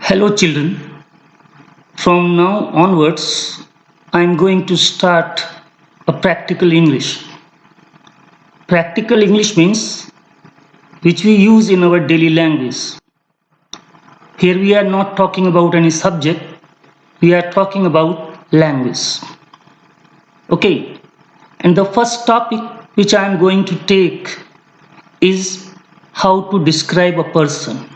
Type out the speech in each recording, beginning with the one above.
Hello, children. From now onwards, I am going to start a practical English. Practical English means which we use in our daily language. Here we are not talking about any subject, we are talking about language. Okay, and the first topic which I am going to take is how to describe a person.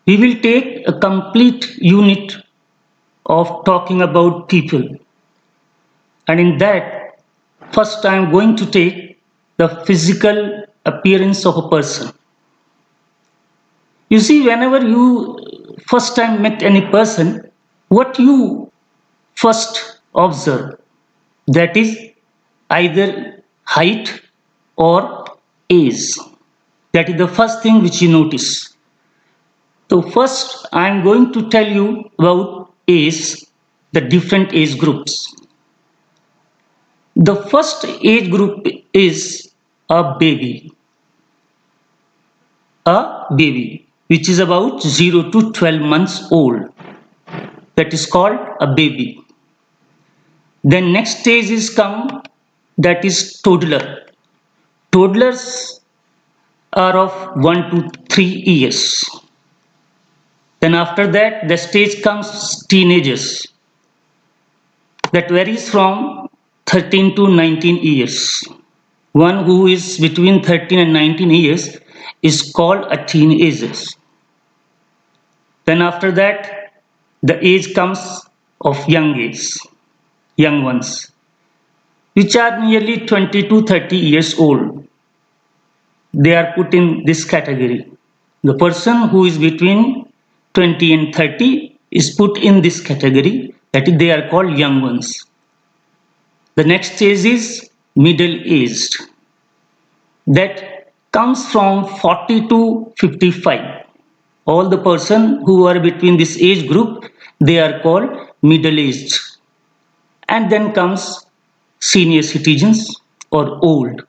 We will take a complete unit of talking about people. And in that, first I am going to take the physical appearance of a person. You see, whenever you first time met any person, what you first observe, that is either height or age. That is the first thing which you notice. So first I am going to tell you about age, the different age groups. The first age group is a baby. A baby, which is about 0 to 12 months old. That is called a baby. Then next stage is come, that is toddler. Toddlers are of 1 to 3 years. Then after that, the stage comes teenagers. That varies from 13 to 19 years. One who is between 13 and 19 years is called a teenager. Then after that, the age comes of young ones, which are nearly 20 to 30 years old. They are put in this category. The person who is between 20 and 30 is put in this category, that is, they are called young ones. The next stage is middle aged. That comes from 40 to 55. All the person who are between this age group, they are called middle aged. And then comes senior citizens or old.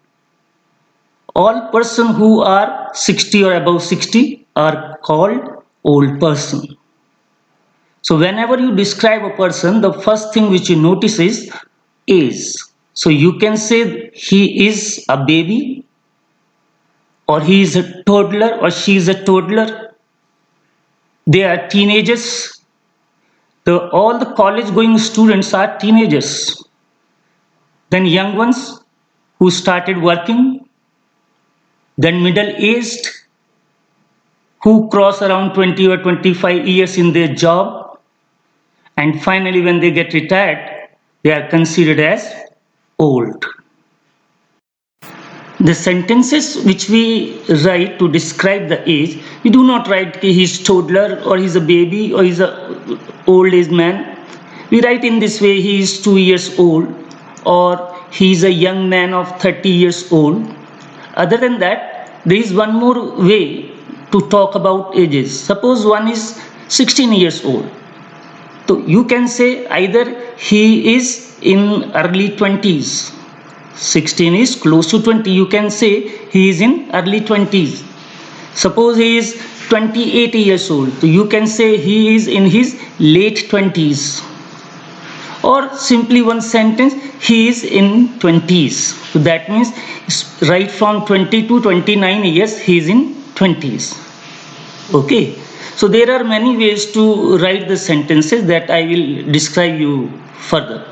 All person who are 60 or above 60 are called old person. So whenever you describe a person, the first thing which you notice is age. So you can say he is a baby, or he is a toddler, or she is a toddler. They are teenagers. All the college going students are teenagers. Then young ones who started working. Then middle aged, who cross around 20 or 25 years in their job. And finally, when they get retired, they are considered as old. The sentences which we write to describe the age, we do not write he is toddler or he is a baby or he is an old age man. We write in this way, he is 2 years old or he is a young man of 30 years old. Other than that, there is one more way to talk about ages. Suppose one is 16 years old. So you can say either he is in early 20s. 16 is close to 20. You can say he is in early 20s. Suppose he is 28 years old. So you can say he is in his late 20s. Or simply one sentence, he is in 20s. So that means right from 20 to 29 years, he is in 20s. Okay. So there are many ways to write the sentences that I will describe you further.